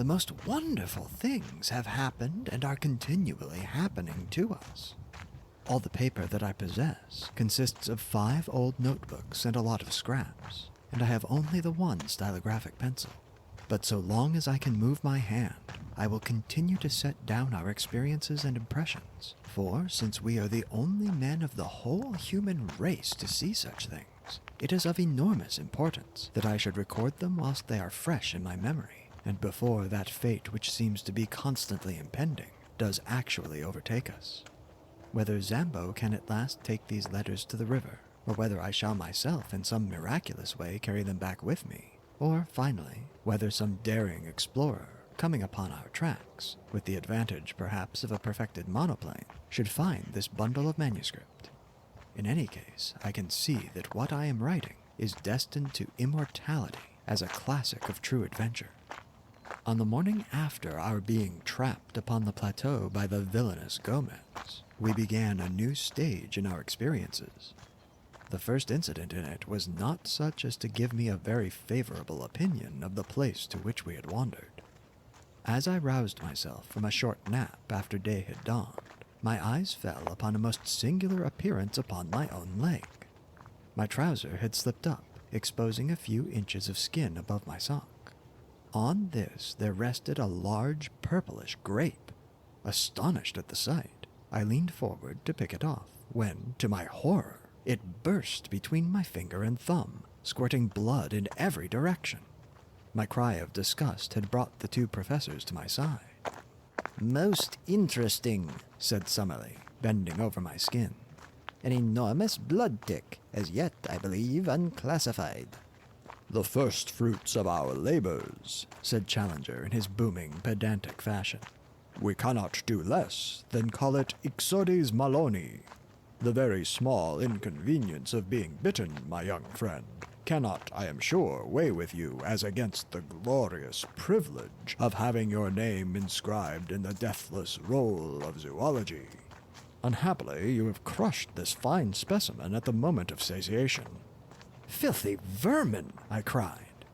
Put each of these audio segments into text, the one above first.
The most wonderful things have happened and are continually happening to us. All the paper that I possess consists of 5 old notebooks and a lot of scraps, and I have only the one stylographic pencil. But so long as I can move my hand, I will continue to set down our experiences and impressions, for since we are the only men of the whole human race to see such things, it is of enormous importance that I should record them whilst they are fresh in my memory, and before that fate which seems to be constantly impending does actually overtake us. Whether Zambo can at last take these letters to the river, or whether I shall myself in some miraculous way carry them back with me, or, finally, whether some daring explorer, coming upon our tracks, with the advantage perhaps of a perfected monoplane, should find this bundle of manuscript. In any case, I can see that what I am writing is destined to immortality as a classic of true adventure. On the morning after our being trapped upon the plateau by the villainous Gomez, we began a new stage in our experiences. The first incident in it was not such as to give me a very favorable opinion of the place to which we had wandered. As I roused myself from a short nap after day had dawned, my eyes fell upon a most singular appearance upon my own leg. My trouser had slipped up, exposing a few inches of skin above my sock. On this there rested a large purplish grape. Astonished at the sight, I leaned forward to pick it off, when, to my horror, it burst between my finger and thumb, squirting blood in every direction. My cry of disgust had brought the 2 professors to my side. "Most interesting," said Summerlee, bending over my skin. "An enormous blood tick, as yet, I believe, unclassified." "The first fruits of our labors," said Challenger in his booming, pedantic fashion. "We cannot do less than call it Ixodes maloni. The very small inconvenience of being bitten, my young friend, cannot, I am sure, weigh with you as against the glorious privilege of having your name inscribed in the deathless roll of zoology. Unhappily, you have crushed this fine specimen at the moment of satiation." "Filthy vermin!" I cried.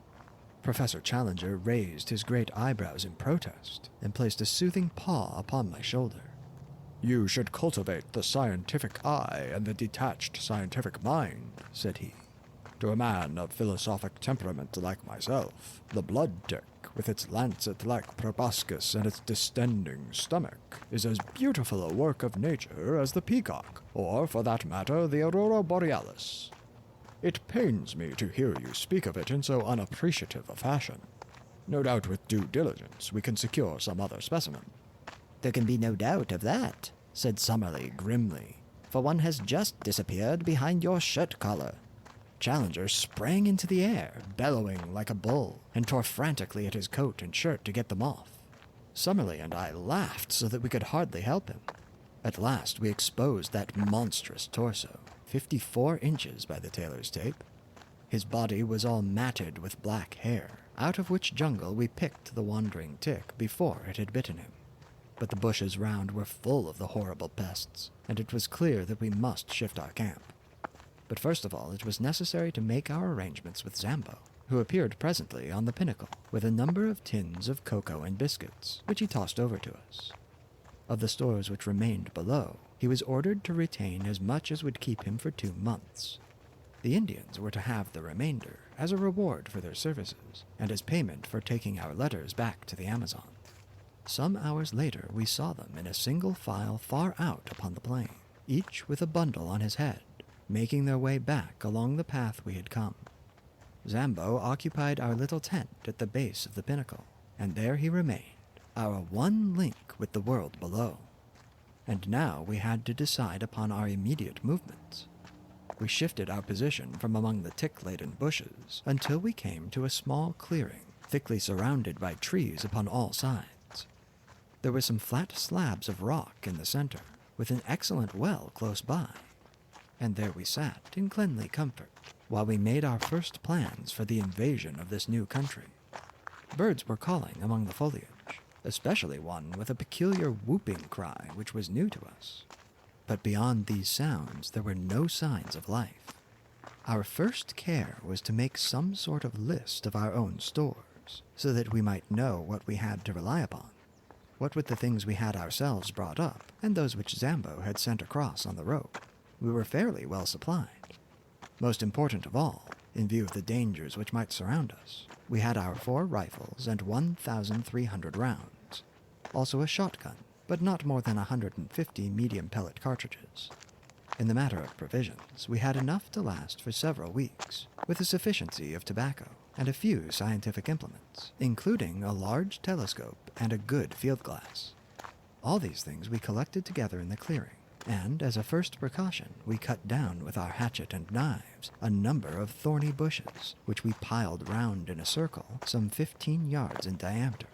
Professor Challenger raised his great eyebrows in protest and placed a soothing paw upon my shoulder. "You should cultivate the scientific eye and the detached scientific mind," said he. "To a man of philosophic temperament like myself, the blood tick, with its lancet-like proboscis and its distending stomach, is as beautiful a work of nature as the peacock, or, for that matter, the aurora borealis. It pains me to hear you speak of it in so unappreciative a fashion. No doubt with due diligence we can secure some other specimen." "There can be no doubt of that," said Summerlee grimly, "for one has just disappeared behind your shirt collar." Challenger sprang into the air, bellowing like a bull, and tore frantically at his coat and shirt to get them off. Summerlee and I laughed so that we could hardly help him. At last we exposed that monstrous torso, 54 inches by the tailor's tape. His body was all matted with black hair, out of which jungle we picked the wandering tick before it had bitten him. But the bushes round were full of the horrible pests, and it was clear that we must shift our camp. But first of all it was necessary to make our arrangements with Zambo, who appeared presently on the pinnacle, with a number of tins of cocoa and biscuits, which he tossed over to us. Of the stores which remained below, he was ordered to retain as much as would keep him for 2 months. The Indians were to have the remainder, as a reward for their services, and as payment for taking our letters back to the Amazon. Some hours later we saw them in a single file far out upon the plain, each with a bundle on his head, making their way back along the path we had come. Zambo occupied our little tent at the base of the pinnacle, and there he remained, our one link with the world below. And now we had to decide upon our immediate movements. We shifted our position from among the tick-laden bushes until we came to a small clearing, thickly surrounded by trees upon all sides. There were some flat slabs of rock in the center, with an excellent well close by. And there we sat in cleanly comfort, while we made our first plans for the invasion of this new country. Birds were calling among the foliage, especially one with a peculiar whooping cry which was new to us. But beyond these sounds there were no signs of life. Our first care was to make some sort of list of our own stores, so that we might know what we had to rely upon. What with the things we had ourselves brought up, and those which Zambo had sent across on the rope, we were fairly well supplied. Most important of all, in view of the dangers which might surround us, we had our 4 rifles and 1,300 rounds, also a shotgun, but not more than 150 medium pellet cartridges. In the matter of provisions, we had enough to last for several weeks, with a sufficiency of tobacco and a few scientific implements, including a large telescope and a good field glass. All these things we collected together in the clearing, and as a first precaution, we cut down with our hatchet and knives a number of thorny bushes, which we piled round in a circle some 15 yards in diameter.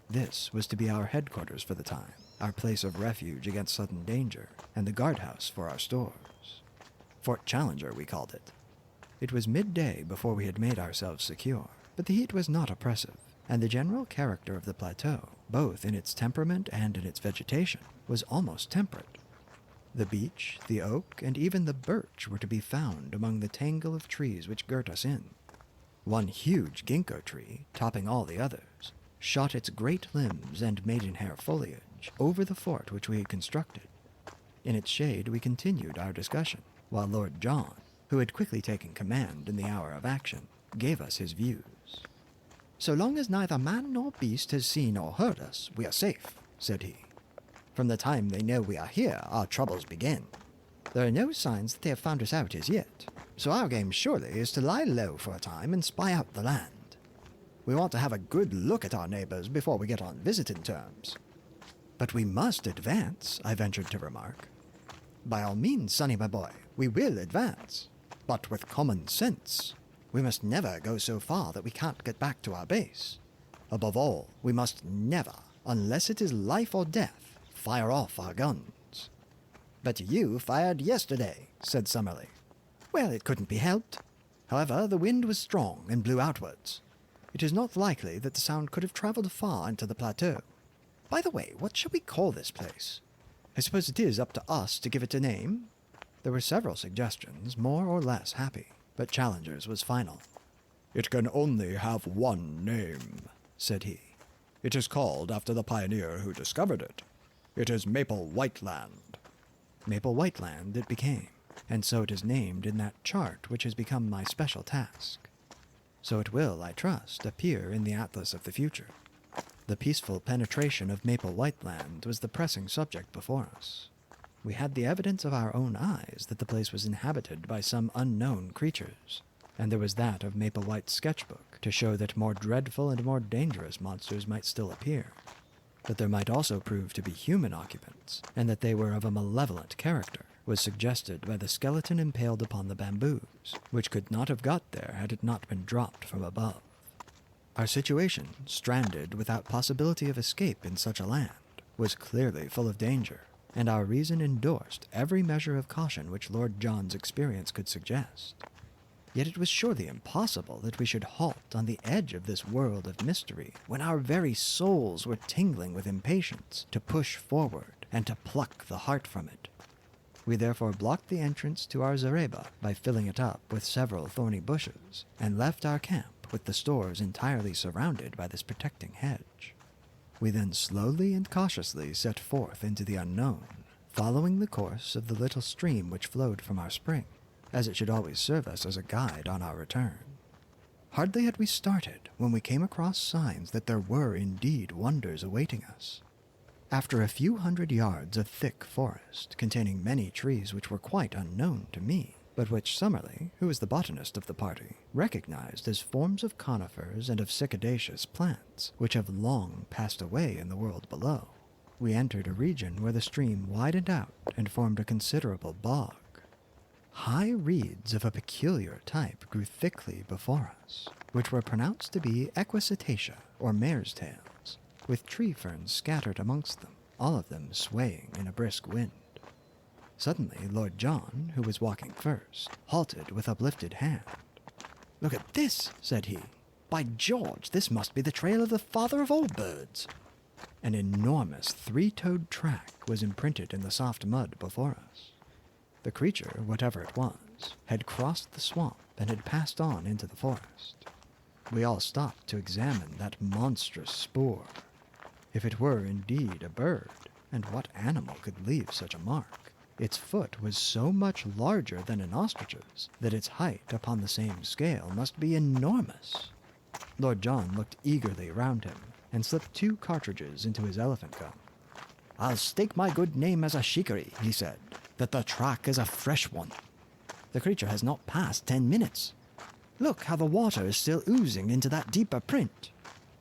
This was to be our headquarters for the time, our place of refuge against sudden danger, and the guardhouse for our stores. Fort Challenger, we called it. It was midday before we had made ourselves secure, but the heat was not oppressive, and the general character of the plateau, both in its temperament and in its vegetation, was almost temperate. The beech, the oak, and even the birch were to be found among the tangle of trees which girt us in. One huge ginkgo tree, topping all the others, shot its great limbs and maidenhair foliage over the fort which we had constructed. In its shade we continued our discussion, while Lord John, who had quickly taken command in the hour of action, gave us his views. "So long as neither man nor beast has seen or heard us, we are safe," said he. "From the time they know we are here, our troubles begin. There are no signs that they have found us out as yet, so our game surely is to lie low for a time and spy out the land. We want to have a good look at our neighbors before we get on visiting terms." "But we must advance," I ventured to remark. "By all means, Sonny, my boy, we will advance, but with common sense. We must never go so far that we can't get back to our base. Above all, we must never, unless it is life or death, fire off our guns." "But you fired yesterday," said Summerlee. "Well, it couldn't be helped. However, the wind was strong and blew outwards. It is not likely that the sound could have traveled far into the plateau. By the way, what shall we call this place? I suppose it is up to us to give it a name?" There were several suggestions, more or less happy, but Challenger's was final. "It can only have one name," said he. "It is called after the pioneer who discovered it. It is Maple White Land." Maple White Land it became, and so it is named in that chart which has become my special task. So it will, I trust, appear in the Atlas of the future. The peaceful penetration of Maple White Land was the pressing subject before us. We had the evidence of our own eyes that the place was inhabited by some unknown creatures, and there was that of Maple White's sketchbook to show that more dreadful and more dangerous monsters might still appear, that there might also prove to be human occupants, and that they were of a malevolent character, was suggested by the skeleton impaled upon the bamboos, which could not have got there had it not been dropped from above. Our situation, stranded without possibility of escape in such a land, was clearly full of danger, and our reason endorsed every measure of caution which Lord John's experience could suggest. Yet it was surely impossible that we should halt on the edge of this world of mystery when our very souls were tingling with impatience to push forward and to pluck the heart from it. We therefore blocked the entrance to our zareba by filling it up with several thorny bushes, and left our camp with the stores entirely surrounded by this protecting hedge. We then slowly and cautiously set forth into the unknown, following the course of the little stream which flowed from our spring, as it should always serve us as a guide on our return. Hardly had we started when we came across signs that there were indeed wonders awaiting us. After a few hundred yards of thick forest, containing many trees which were quite unknown to me, but which Summerlee, who was the botanist of the party, recognized as forms of conifers and of cicadeaceous plants, which have long passed away in the world below, we entered a region where the stream widened out and formed a considerable bog. High reeds of a peculiar type grew thickly before us, which were pronounced to be equisetaceae, or mare's tails, with tree ferns scattered amongst them, all of them swaying in a brisk wind. Suddenly, Lord John, who was walking first, halted with uplifted hand. "Look at this," said he. "By George, this must be the trail of the father of all birds." An enormous three-toed track was imprinted in the soft mud before us. The creature, whatever it was, had crossed the swamp and had passed on into the forest. We all stopped to examine that monstrous spoor. If it were indeed a bird, and what animal could leave such a mark? Its foot was so much larger than an ostrich's that its height upon the same scale must be enormous. Lord John looked eagerly round him, and slipped 2 cartridges into his elephant gun. "I'll stake my good name as a shikari," he said, "that the track is a fresh one. The creature has not passed 10 minutes. Look how the water is still oozing into that deeper print.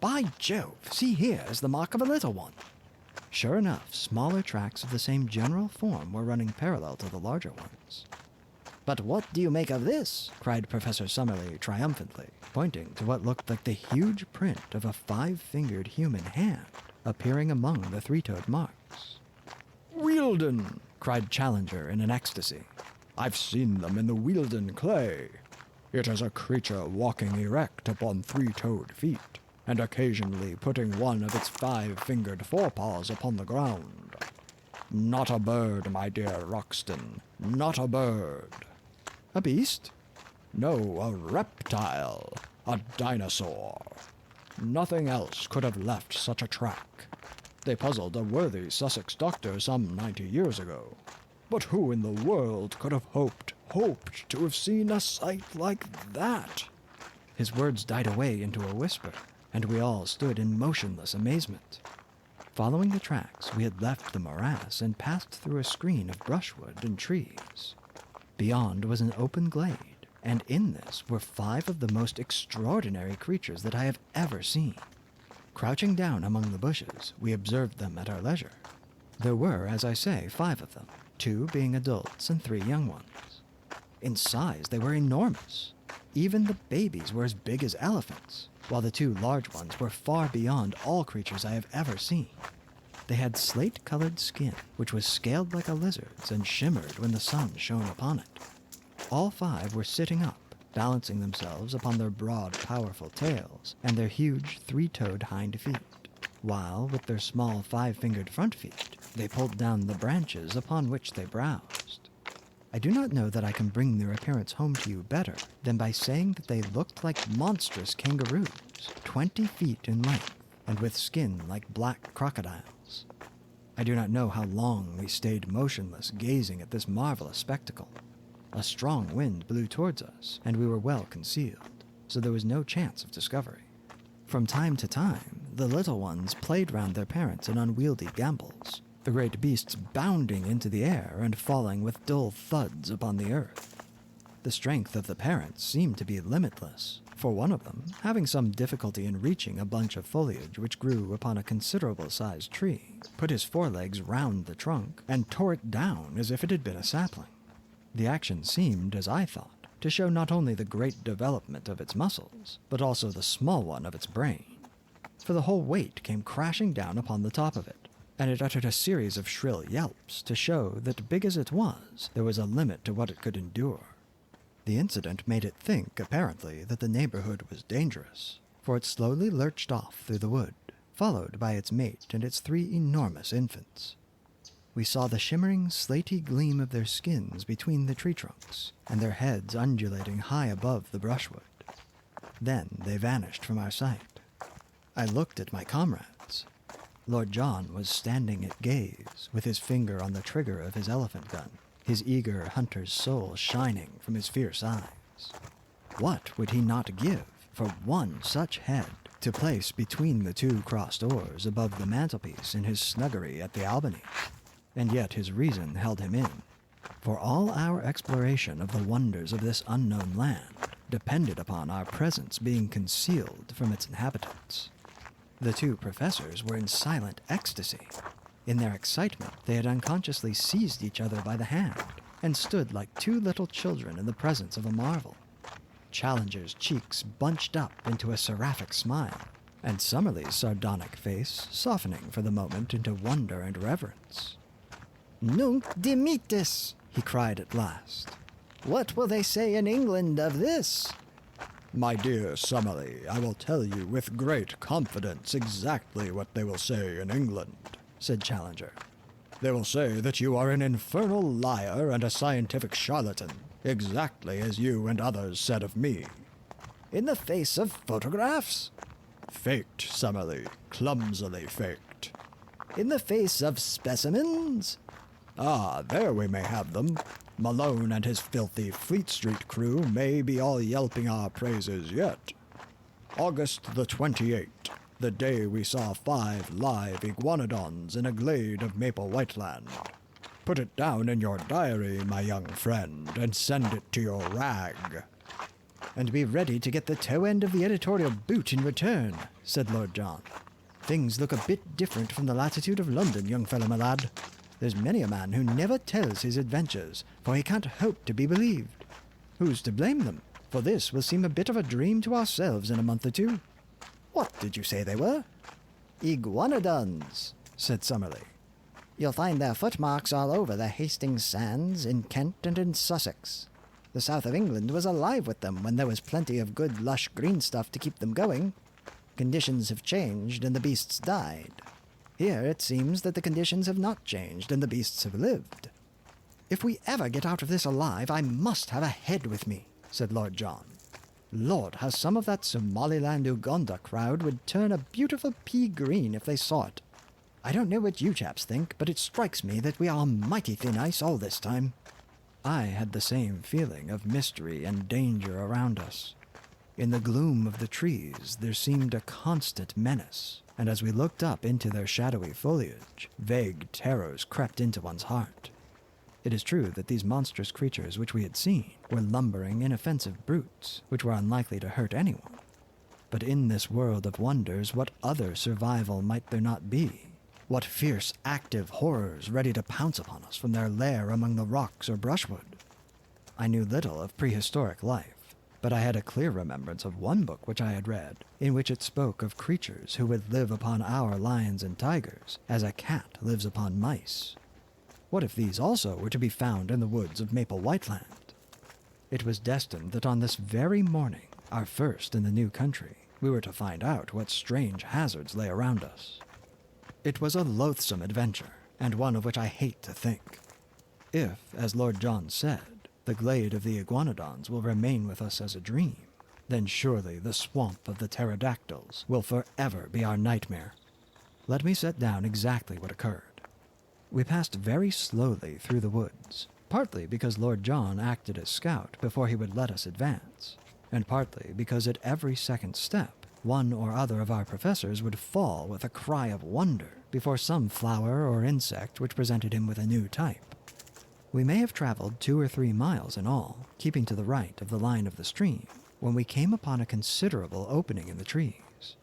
By Jove, see here is the mark of a little one." Sure enough, smaller tracks of the same general form were running parallel to the larger ones. "But what do you make of this?" cried Professor Summerlee triumphantly, pointing to what looked like the huge print of a 5-fingered human hand appearing among the 3-toed marks. "Wealden!" cried Challenger in an ecstasy. "I've seen them in the Wealden clay. It is a creature walking erect upon 3-toed feet, and occasionally putting one of its 5-fingered forepaws upon the ground. Not a bird, my dear Roxton, not a bird." "A beast?" "No, a reptile, a dinosaur. Nothing else could have left such a track. They puzzled a worthy Sussex doctor some 90 years ago. But who in the world could have hoped to have seen a sight like that?" His words died away into a whisper, and we all stood in motionless amazement. Following the tracks, we had left the morass and passed through a screen of brushwood and trees. Beyond was an open glade, and in this were 5 of the most extraordinary creatures that I have ever seen. Crouching down among the bushes, we observed them at our leisure. There were, as I say, 5 of them, 2 being adults and 3 young ones. In size, they were enormous. Even the babies were as big as elephants, while the 2 large ones were far beyond all creatures I have ever seen. They had slate-colored skin, which was scaled like a lizard's and shimmered when the sun shone upon it. All 5 were sitting up, balancing themselves upon their broad, powerful tails and their huge 3-toed hind feet, while, with their small 5-fingered front feet, they pulled down the branches upon which they browsed. I do not know that I can bring their appearance home to you better than by saying that they looked like monstrous kangaroos, 20 feet in length, and with skin like black crocodiles. I do not know how long we stayed motionless gazing at this marvelous spectacle. A strong wind blew towards us, and we were well concealed, so there was no chance of discovery. From time to time, the little ones played round their parents in unwieldy gambols, the great beasts bounding into the air and falling with dull thuds upon the earth. The strength of the parents seemed to be limitless, for one of them, having some difficulty in reaching a bunch of foliage which grew upon a considerable-sized tree, put his forelegs round the trunk and tore it down as if it had been a sapling. The action seemed, as I thought, to show not only the great development of its muscles, but also the small one of its brain, for the whole weight came crashing down upon the top of it, and it uttered a series of shrill yelps to show that, big as it was, there was a limit to what it could endure. The incident made it think, apparently, that the neighborhood was dangerous, for it slowly lurched off through the wood, followed by its mate and its 3 enormous infants. We saw the shimmering, slaty gleam of their skins between the tree trunks, and their heads undulating high above the brushwood. Then they vanished from our sight. I looked at my comrades. Lord John was standing at gaze, with his finger on the trigger of his elephant gun, his eager hunter's soul shining from his fierce eyes. What would he not give for one such head to place between the 2 crossed oars above the mantelpiece in his snuggery at the Albany? And yet his reason held him in, for all our exploration of the wonders of this unknown land depended upon our presence being concealed from its inhabitants. The 2 professors were in silent ecstasy. In their excitement, they had unconsciously seized each other by the hand and stood like 2 little children in the presence of a marvel. Challenger's cheeks bunched up into a seraphic smile, and Summerlee's sardonic face softening for the moment into wonder and reverence. "Nunc dimittis," he cried at last. "What will they say in England of this?" "My dear Summerlee, I will tell you with great confidence exactly what they will say in England," said Challenger. "They will say that you are an infernal liar and a scientific charlatan, exactly as you and others said of me." In the face of photographs? Faked, Summerlee. Clumsily faked. In the face of specimens? Ah, there we may have them. Malone and his filthy Fleet Street crew may be all yelping our praises yet. August the 28th, the day we saw 5 live iguanodons in a glade of maple whiteland. Put it down in your diary, my young friend, and send it to your rag. And be ready to get the toe end of the editorial boot in return, said Lord John. Things look a bit different from the latitude of London, young fellow my lad. There's many a man who never tells his adventures, for he can't hope to be believed. Who's to blame them? For this will seem a bit of a dream to ourselves in a month or two. What did you say they were? Iguanodons, said Summerlee. You'll find their footmarks all over the Hastings sands, in Kent and in Sussex. The south of England was alive with them when there was plenty of good lush green stuff to keep them going. Conditions have changed and the beasts died. Here it seems that the conditions have not changed and the beasts have lived. If we ever get out of this alive, I must have a head with me, said Lord John. Lord, how some of that Somaliland Uganda crowd would turn a beautiful pea green if they saw it. I don't know what you chaps think, but it strikes me that we are on mighty thin ice all this time. I had the same feeling of mystery and danger around us. In the gloom of the trees, there seemed a constant menace, and as we looked up into their shadowy foliage, vague terrors crept into one's heart. It is true that these monstrous creatures which we had seen were lumbering, inoffensive brutes, which were unlikely to hurt anyone. But in this world of wonders, what other survival might there not be? What fierce, active horrors ready to pounce upon us from their lair among the rocks or brushwood? I knew little of prehistoric life, but I had a clear remembrance of one book which I had read, in which it spoke of creatures who would live upon our lions and tigers, as a cat lives upon mice. What if these also were to be found in the woods of Maple Whiteland? It was destined that on this very morning, our first in the new country, we were to find out what strange hazards lay around us. It was a loathsome adventure, and one of which I hate to think. If, as Lord John said, the glade of the iguanodons will remain with us as a dream, then surely the swamp of the pterodactyls will forever be our nightmare. Let me set down exactly what occurred. We passed very slowly through the woods, partly because Lord John acted as scout before he would let us advance, and partly because at every second step, one or other of our professors would fall with a cry of wonder before some flower or insect which presented him with a new type. We may have traveled 2 or 3 miles in all, keeping to the right of the line of the stream, when we came upon a considerable opening in the trees.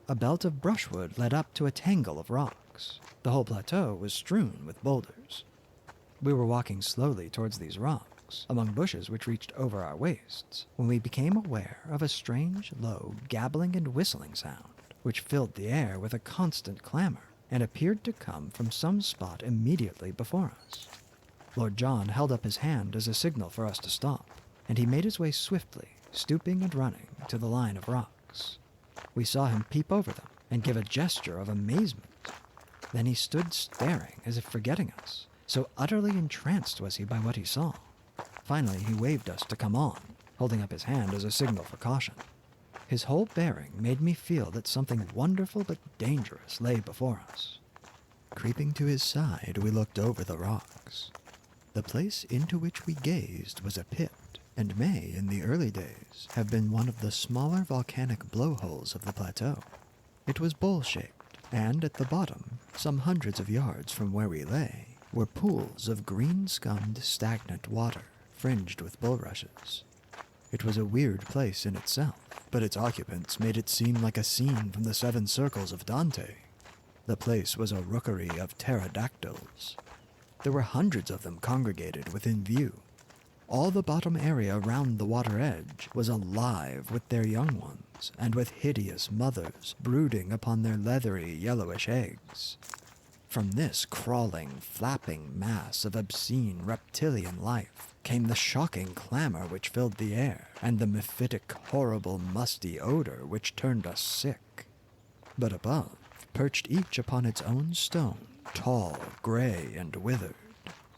A belt of brushwood led up to a tangle of rocks. The whole plateau was strewn with boulders. We were walking slowly towards these rocks, among bushes which reached over our waists, when we became aware of a strange, low, gabbling and whistling sound, which filled the air with a constant clamor, and appeared to come from some spot immediately before us. Lord John held up his hand as a signal for us to stop, and he made his way swiftly, stooping and running, to the line of rocks. We saw him peep over them, and give a gesture of amazement. Then he stood staring as if forgetting us, so utterly entranced was he by what he saw. Finally, he waved us to come on, holding up his hand as a signal for caution. His whole bearing made me feel that something wonderful but dangerous lay before us. Creeping to his side, we looked over the rocks. The place into which we gazed was a pit, and may, in the early days, have been one of the smaller volcanic blowholes of the plateau. It was bowl-shaped, and at the bottom, some hundreds of yards from where we lay, were pools of green-scummed, stagnant water, fringed with bulrushes. It was a weird place in itself, but its occupants made it seem like a scene from the 7 Circles of Dante. The place was a rookery of pterodactyls. There were hundreds of them congregated within view. All the bottom area round the water edge was alive with their young ones, and with hideous mothers brooding upon their leathery yellowish eggs. From this crawling, flapping mass of obscene reptilian life came the shocking clamor which filled the air, and the mephitic, horrible, musty odor which turned us sick. But above, perched each upon its own stone, tall, gray, and withered,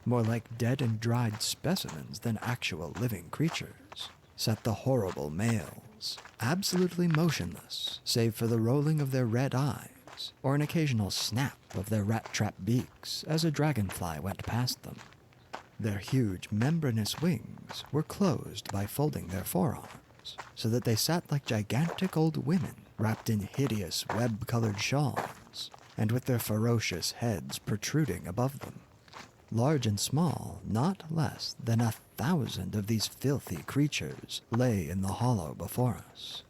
more like dead and dried specimens than actual living creatures, sat the horrible males, females, absolutely motionless, save for the rolling of their red eyes, or an occasional snap of their rat-trap beaks as a dragonfly went past them. Their huge membranous wings were closed by folding their forearms, so that they sat like gigantic old women wrapped in hideous web-colored shawls, and with their ferocious heads protruding above them. Large and small, not less than 1,000 of these filthy creatures lay in the hollow before us.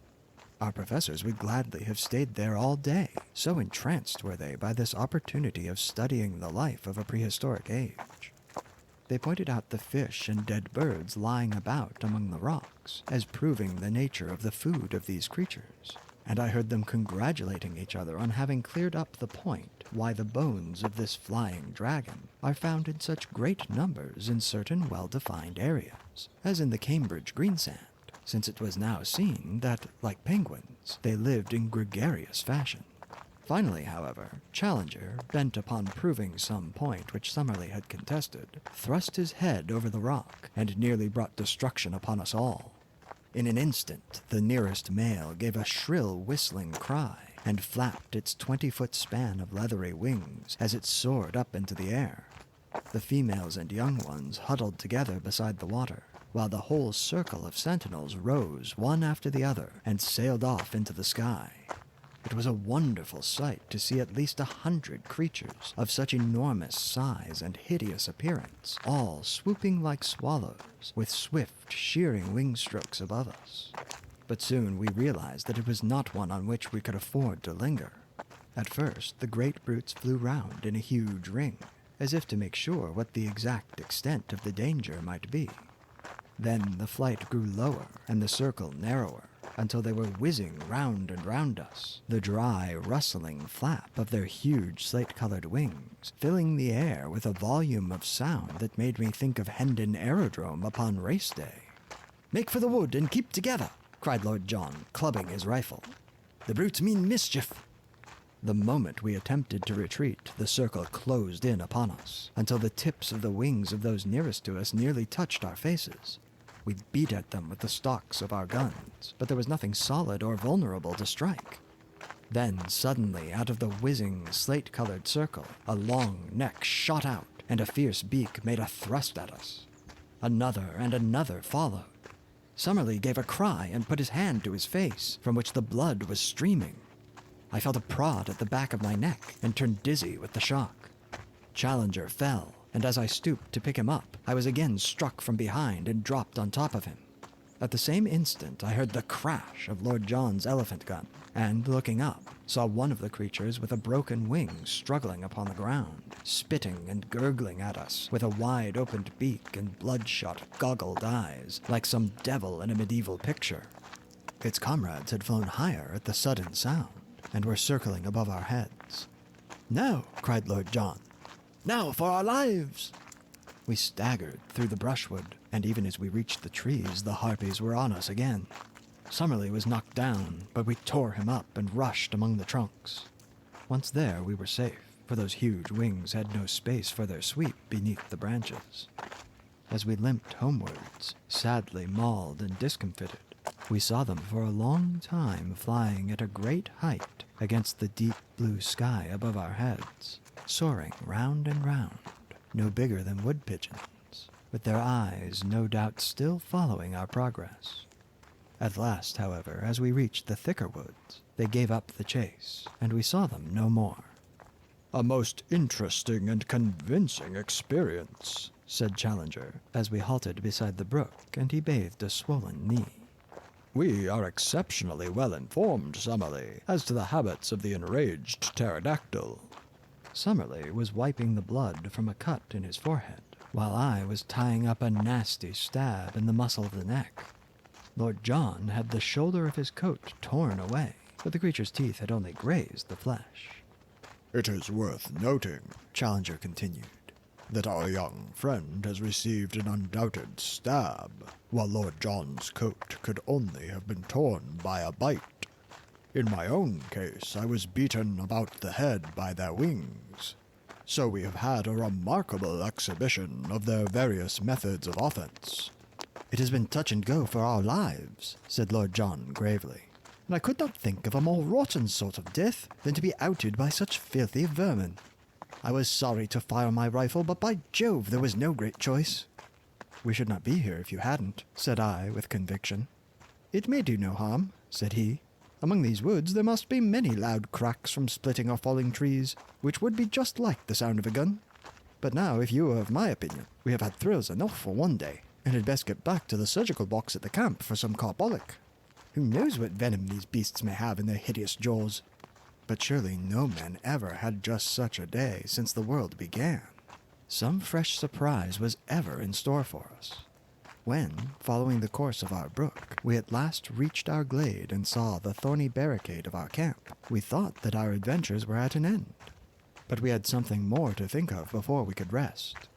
Our professors would gladly have stayed there all day, so entranced were they by this opportunity of studying the life of a prehistoric age. They pointed out the fish and dead birds lying about among the rocks as proving the nature of the food of these creatures, and I heard them congratulating each other on having cleared up the point why the bones of this flying dragon are found in such great numbers in certain well-defined areas, as in the Cambridge greensand, since it was now seen that, like penguins, they lived in gregarious fashion. Finally, however, Challenger, bent upon proving some point which Summerlee had contested, thrust his head over the rock and nearly brought destruction upon us all. In an instant, the nearest male gave a shrill whistling cry and flapped its 20-foot span of leathery wings as it soared up into the air. The females and young ones huddled together beside the water, while the whole circle of sentinels rose one after the other and sailed off into the sky. It was a wonderful sight to see at least 100 creatures of such enormous size and hideous appearance, all swooping like swallows, with swift, shearing wing strokes above us. But soon we realized that it was not one on which we could afford to linger. At first, the great brutes flew round in a huge ring, as if to make sure what the exact extent of the danger might be. Then the flight grew lower and the circle narrower, until they were whizzing round and round us, the dry, rustling flap of their huge slate-colored wings filling the air with a volume of sound that made me think of Hendon Aerodrome upon race day. "Make for the wood and keep together!" cried Lord John, clubbing his rifle. "The brutes mean mischief!" The moment we attempted to retreat, the circle closed in upon us, until the tips of the wings of those nearest to us nearly touched our faces. We beat at them with the stocks of our guns, but there was nothing solid or vulnerable to strike. Then, suddenly, out of the whizzing, slate-colored circle, a long neck shot out, and a fierce beak made a thrust at us. Another and another followed. Summerlee gave a cry and put his hand to his face, from which the blood was streaming. I felt a prod at the back of my neck and turned dizzy with the shock. Challenger fell, and as I stooped to pick him up, I was again struck from behind and dropped on top of him. At the same instant, I heard the crash of Lord John's elephant gun, and, looking up, saw one of the creatures with a broken wing struggling upon the ground, spitting and gurgling at us with a wide-opened beak and bloodshot, goggled eyes, like some devil in a medieval picture. Its comrades had flown higher at the sudden sound, and were circling above our heads. "No!" cried Lord John. "Now for our lives!" We staggered through the brushwood, and even as we reached the trees, the harpies were on us again. Summerlee was knocked down, but we tore him up and rushed among the trunks. Once there, we were safe, for those huge wings had no space for their sweep beneath the branches. As we limped homewards, sadly mauled and discomfited, we saw them for a long time flying at a great height against the deep blue sky above our heads, soaring round and round, no bigger than wood pigeons, with their eyes no doubt still following our progress. At last, however, as we reached the thicker woods, they gave up the chase, and we saw them no more. "A most interesting and convincing experience," said Challenger, as we halted beside the brook and he bathed a swollen knee. "We are exceptionally well informed, Summerlee, as to the habits of the enraged pterodactyl." Summerlee was wiping the blood from a cut in his forehead, while I was tying up a nasty stab in the muscle of the neck. Lord John had the shoulder of his coat torn away, but the creature's teeth had only grazed the flesh. "It is worth noting," Challenger continued, "that our young friend has received an undoubted stab, while Lord John's coat could only have been torn by a bite. In my own case, I was beaten about the head by their wings. So we have had a remarkable exhibition of their various methods of offense. "It has been touch and go for our lives," said Lord John gravely, "and I could not think of a more rotten sort of death than to be outed by such filthy vermin. I was sorry to fire my rifle, but by Jove, there was no great choice." "We should not be here if you hadn't," said I with conviction. "It may do no harm," said he. "Among these woods there must be many loud cracks from splitting or falling trees, which would be just like the sound of a gun. But now, if you are of my opinion, we have had thrills enough for one day, and had best get back to the surgical box at the camp for some carbolic. Who knows what venom these beasts may have in their hideous jaws? But surely no man ever had just such a day since the world began. Some fresh surprise was ever in store for us. When, following the course of our brook, we at last reached our glade and saw the thorny barricade of our camp, we thought that our adventures were at an end. But we had something more to think of before we could rest.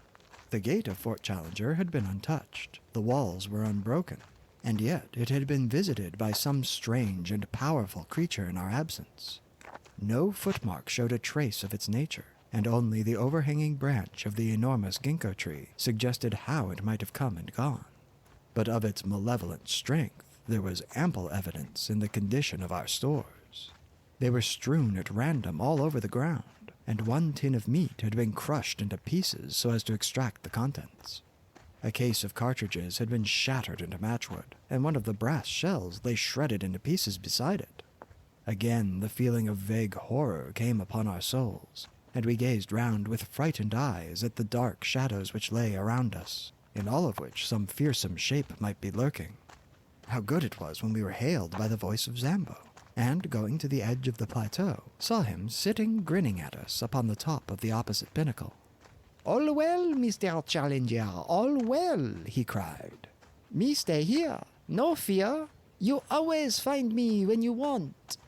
The gate of Fort Challenger had been untouched, the walls were unbroken, and yet it had been visited by some strange and powerful creature in our absence. No footmark showed a trace of its nature, and only the overhanging branch of the enormous ginkgo tree suggested how it might have come and gone. But of its malevolent strength there was ample evidence in the condition of our stores. They were strewn at random all over the ground, and one tin of meat had been crushed into pieces so as to extract the contents. A case of cartridges had been shattered into matchwood, and one of the brass shells lay shredded into pieces beside it. Again the feeling of vague horror came upon our souls, and we gazed round with frightened eyes at the dark shadows which lay around us, in all of which some fearsome shape might be lurking. How good it was when we were hailed by the voice of Zambo, and, going to the edge of the plateau, saw him sitting grinning at us upon the top of the opposite pinnacle. "All well, Mr. Challenger, all well," he cried. "Me stay here, no fear. You always find me when you want."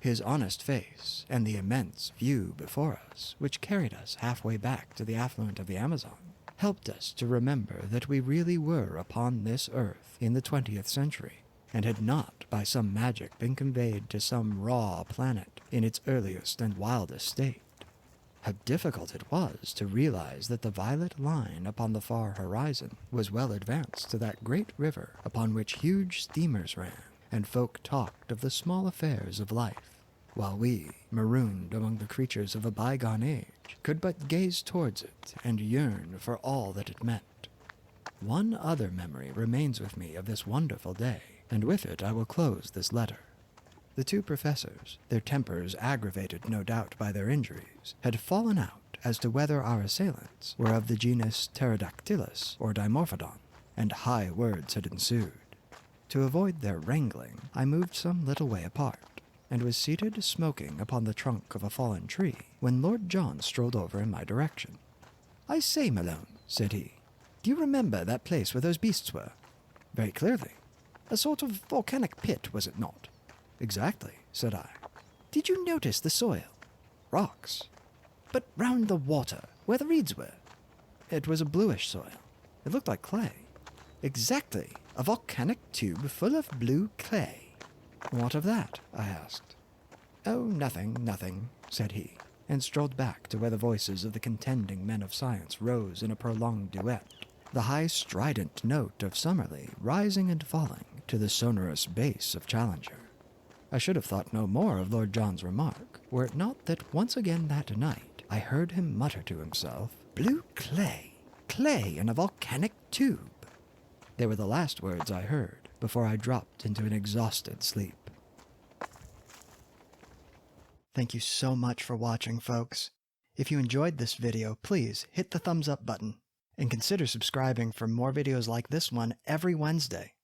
His honest face, and the immense view before us, which carried us halfway back to the affluent of the Amazon, helped us to remember that we really were upon this earth in the 20th century, and had not by some magic been conveyed to some raw planet in its earliest and wildest state. How difficult it was to realize that the violet line upon the far horizon was well advanced to that great river upon which huge steamers ran, and folk talked of the small affairs of life, while we, marooned among the creatures of a bygone age, could but gaze towards it and yearn for all that it meant. One other memory remains with me of this wonderful day, and with it I will close this letter. The two professors, their tempers aggravated no doubt by their injuries, had fallen out as to whether our assailants were of the genus Pterodactylus or Dimorphodon, and high words had ensued. To avoid their wrangling, I moved some little way apart, and was seated smoking upon the trunk of a fallen tree, when Lord John strolled over in my direction. "I say, Malone," said he, "do you remember that place where those beasts were?" "Very clearly." "A sort of volcanic pit, was it not?" "Exactly," said I. "Did you notice the soil?" "Rocks." "But round the water, where the reeds were?" "It was a bluish soil. It looked like clay." "Exactly, a volcanic tube full of blue clay." "What of that?" I asked. "Oh, nothing," said he, and strolled back to where the voices of the contending men of science rose in a prolonged duet, the high strident note of Summerlee rising and falling to the sonorous bass of Challenger. I should have thought no more of Lord John's remark, were it not that once again that night I heard him mutter to himself, "Blue clay in a volcanic tube." They were the last words I heard before I dropped into an exhausted sleep. Thank you so much for watching, folks. If you enjoyed this video, please hit the thumbs up button, and consider subscribing for more videos like this one every Wednesday.